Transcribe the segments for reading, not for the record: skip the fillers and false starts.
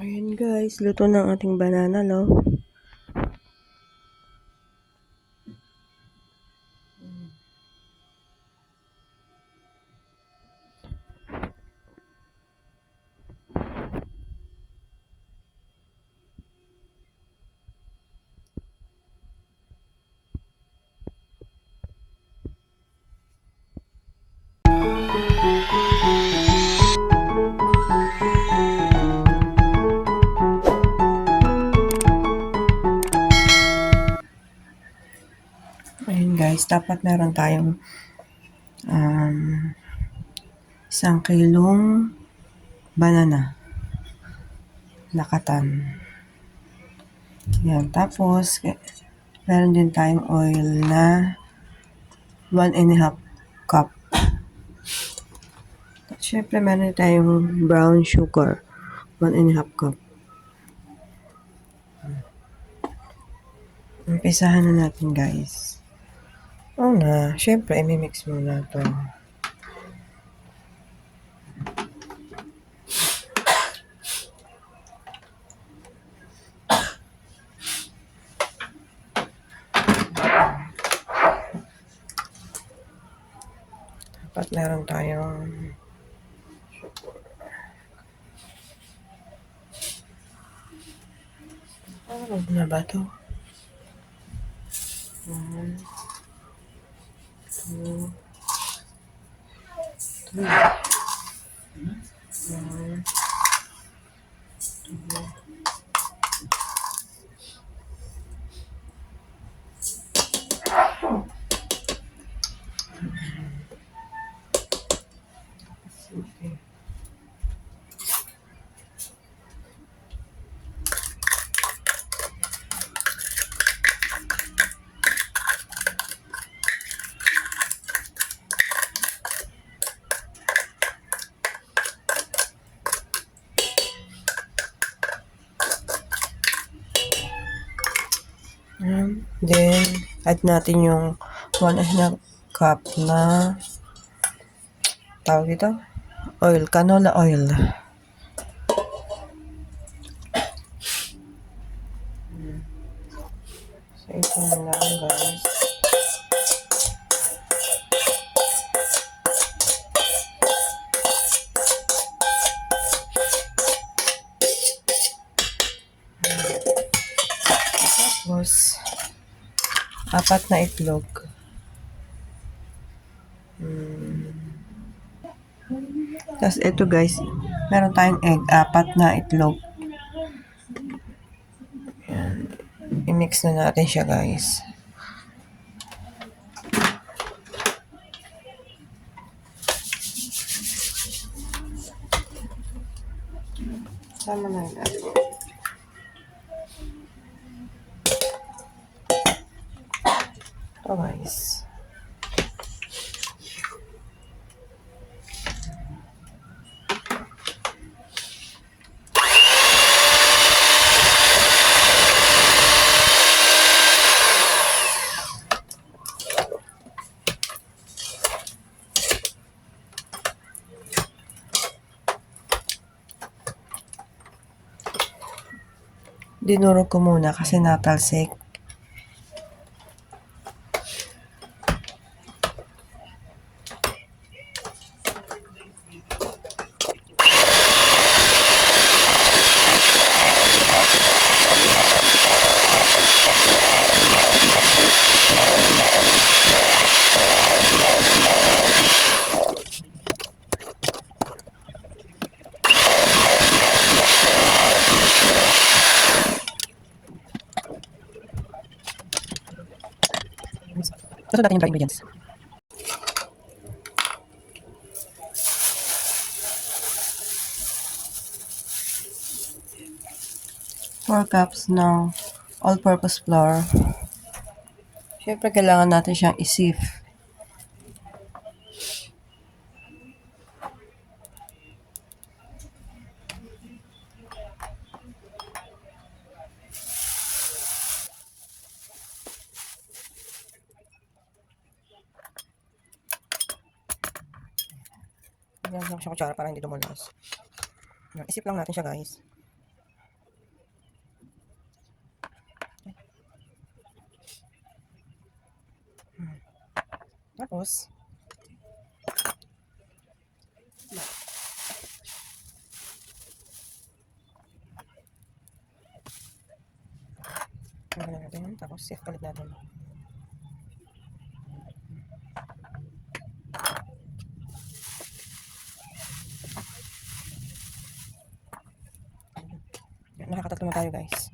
Ayan guys, luto ng ating banana loaf. Ayan guys, dapat meron tayong 1 kilong banana. Lakatan. Ayan, tapos meron din tayong oil na 1.5 cup. At syempre meron tayong brown sugar, 1.5 cup. Umpisahan na natin guys. Syempre imimix muna ito. Dapat meron tayong ano na ba ito? 1, 2, 3. 1, 2. Okay. Then, add natin yung 1.5 cup na tawag ito? Oil, canola oil. So, ito na lang guys. Tapos, 4 na itlog. Tapos ito guys, meron tayong egg, 4 na itlog. Ayan. I-mix na natin siya guys. Sama na natin. Ito guys. Dinurog ko muna kasi natalsik. Sunod natin yung dry ingredients. Four cups ng all-purpose flour. Siyempre, kailangan natin siyang i-sieve. Lagyan lang siya kutsara para hindi dumulas. I-sieve lang natin siya guys. Tapos, tanggalin natin. Tapos, sift ulit natin. Nakakatatlo na tayo, guys.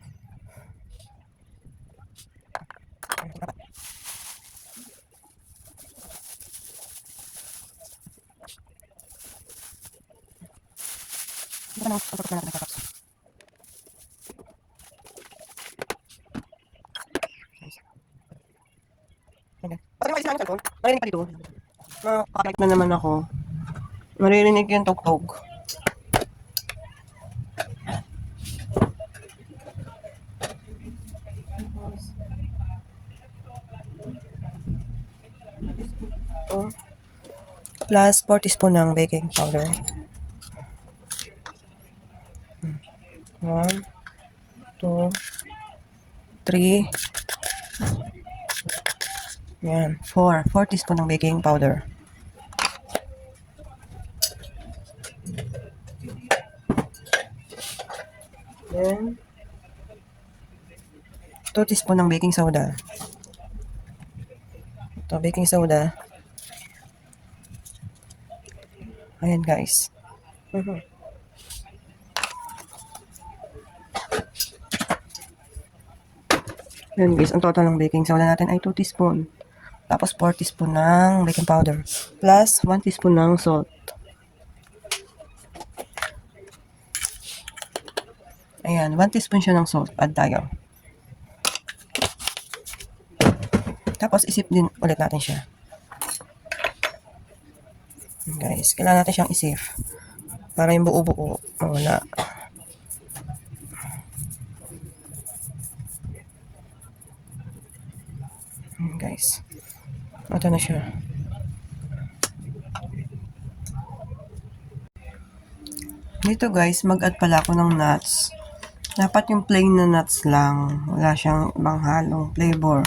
Ito na, pagpapat na natin ng kakaps. Okay. Pag naman isa ng cellphone, marinig pa dito. Makakakit na naman ako. Maririnig yung tugtog. Plus 4 teaspoon ng baking powder. 1, 2, 3. Yan, 4 teaspoon ng baking powder. Then, 2 teaspoon ng baking soda. Ito, baking soda. Ayan, guys. Ayan, guys. Ang total ng baking soda natin ay 2 teaspoon. Tapos 4 teaspoon ng baking powder. Plus 1 teaspoon ng salt. Ayan, 1 teaspoon siya ng salt. Add tayo. Tapos isip din ulit natin siya. Guys, kailangan natin siyang isip. Para yung buo-buo mawala. Guys. Ito na siya. Dito guys, mag-add pala ako ng nuts. Dapat yung plain na nuts lang. Wala siyang ibang halong flavor.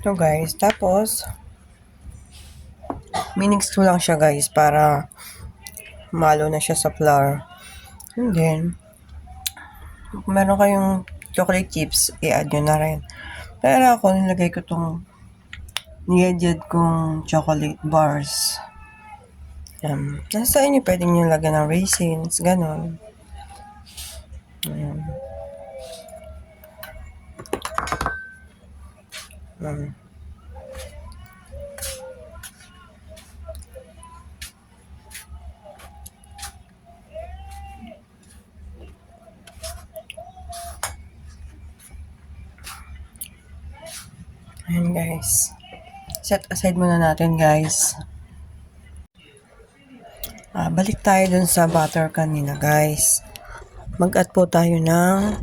Ito guys. Tapos, minix ko lang siya guys para malo na siya sa flour. And then, kung meron kayong chocolate chips, i-add nyo na rin. Pero ako, nilagay ko tong niyadjad kong chocolate bars. Nasa inyo, pwede nyo lagyan ng raisins, ganon. Ayan guys. Set aside muna natin guys. Balik tayo dun sa butter kanina guys. Mag-add po tayo ng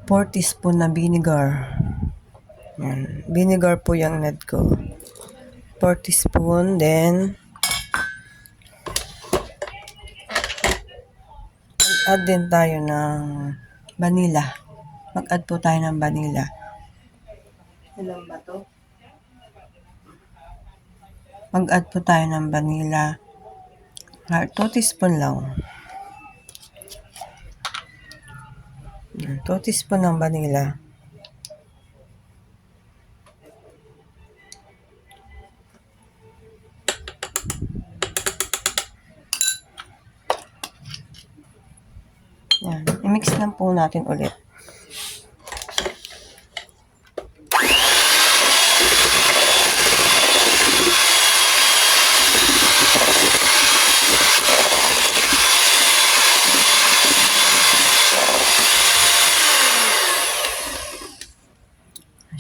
4 teaspoon na vinegar. Ayan. Vinegar po yung add ko. 4 teaspoon. Then, mag-add din tayo ng vanilla. Mag-add po tayo ng vanilla. Ilang ba to? Mag-add po tayo ng vanilla. 2 teaspoon lang. 2 teaspoon ng vanilla. Yan. I-mix lang po natin ulit.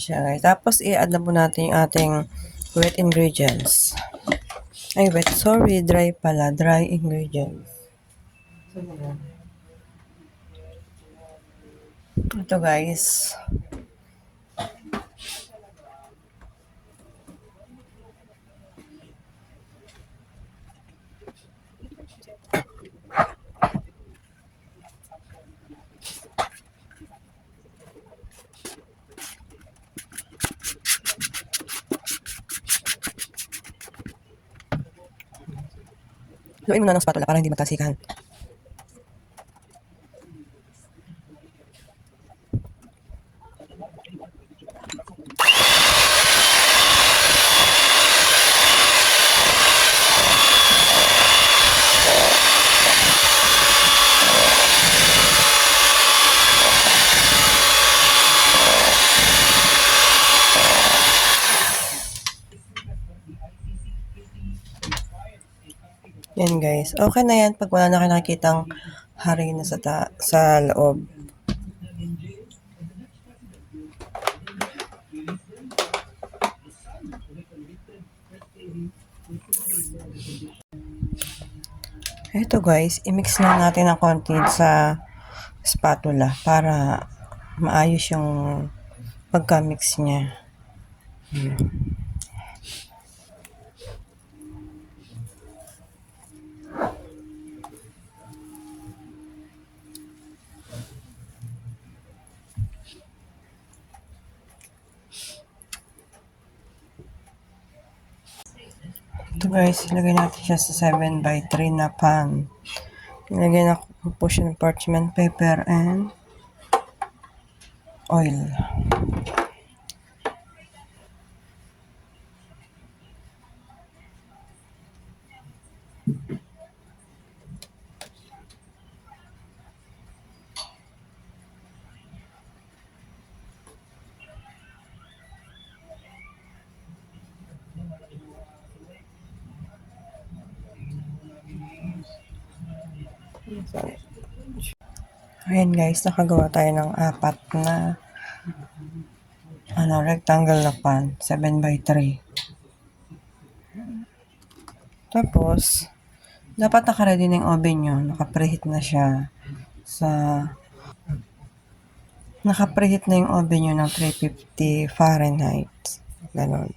Siya guys. Tapos i-add na po natin yung ating wet ingredients. Ay wet, sorry, dry pala, dry ingredients. Ito guys. Haluin mo na ng spatula para hindi magtalsikan. Yan guys. Okay na yan pag wala na kayo nakikitang harina sa loob. Ito guys, i-mix lang natin ng konti sa spatula para maayos yung pagka-mix niya. Ito guys, ilagay natin siya sa 7x3 na pan. Ilagay na po siya ng parchment paper and oil. Ayan guys, nakagawa tayo ng 4 na rectangle na pan, 7x3. Tapos, dapat naka-ready na yung oven nyo. Naka-preheat na siya naka-preheat na yung oven nyo ng 350 Fahrenheit. Ganon.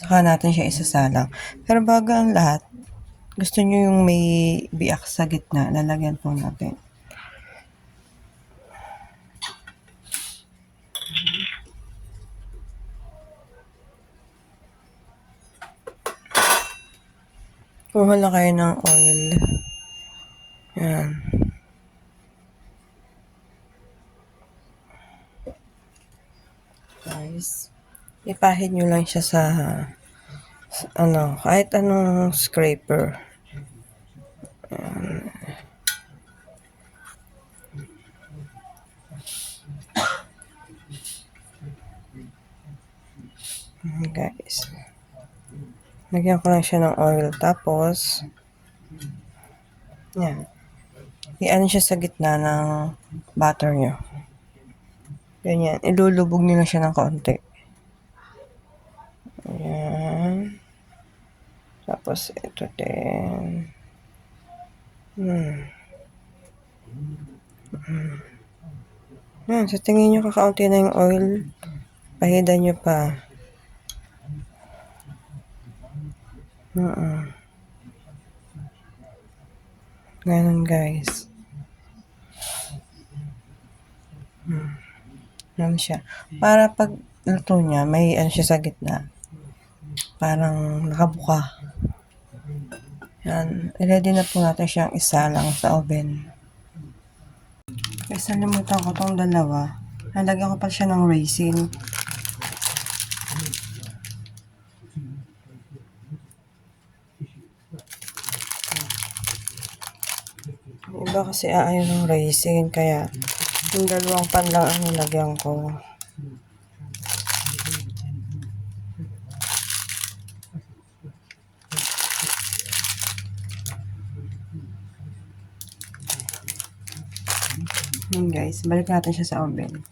Saka natin siya isasalang. Pero bago ang lahat, gusto nyo yung may biak sa gitna, lalagyan po natin. Kuha lang kayo ng oil. Yan. Guys, ipahid nyo lang siya sa kahit anong scraper. Yan. Guys. Lagyan ko lang siya ng oil. Tapos, yan. I-ano siya sa gitna ng butter nyo. Ganyan. Ilulubog nyo lang siya ng kaunti. Ayan. Tapos, ito din. Yan. Sa tingin nyo kakaunti na yung oil, pahidan nyo pa. Ganun guys. Ganun siya. Para pag luto niya, may ano siya sa gitna. Parang nakabuka. Yan. I-ready na po natin siyang isa lang sa oven. Kasi nalimutan ko tong dalawa. Nalagyan ko pa siya ng raisin. Iba kasi ayaw ng raisin, kaya yung dalawang pan lang ang nilagyan ko. Yun guys, balik natin siya sa oven.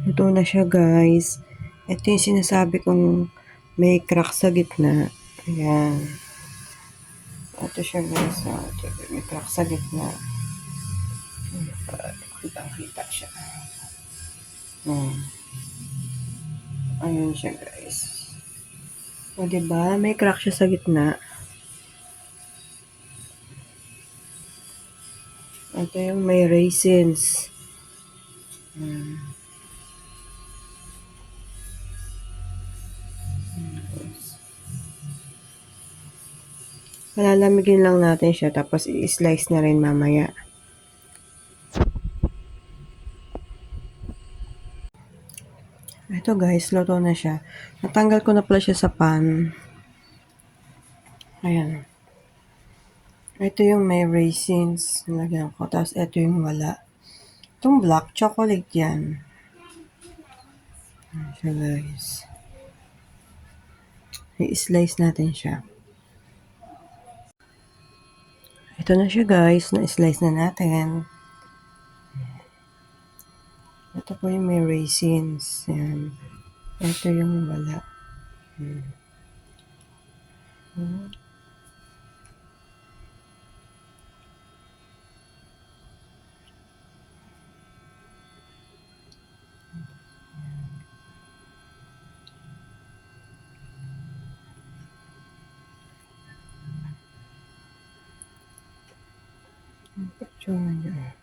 Luto na siya guys. Ito yung sinasabi kong may crack sa gitna. Ayan. Ito siya guys. May crack sa gitna. Kitang-kita siya. Ayun siya guys. O, diba? May crack siya sa gitna. Ito yung may raisins. Palalamigin lang natin siya tapos i-slice na rin mamaya. Ito guys, luto na siya. Natanggal ko na pala siya sa pan. Ayan. Ito yung may raisins. Nilagyan ko. Tapos ito yung wala. Itong black chocolate yan. Ayan siya guys. I-slice natin siya. Ito na siya guys. Na-slice na natin. Ito po yung may raisins. Ayan. Ito yung wala. Picture niya.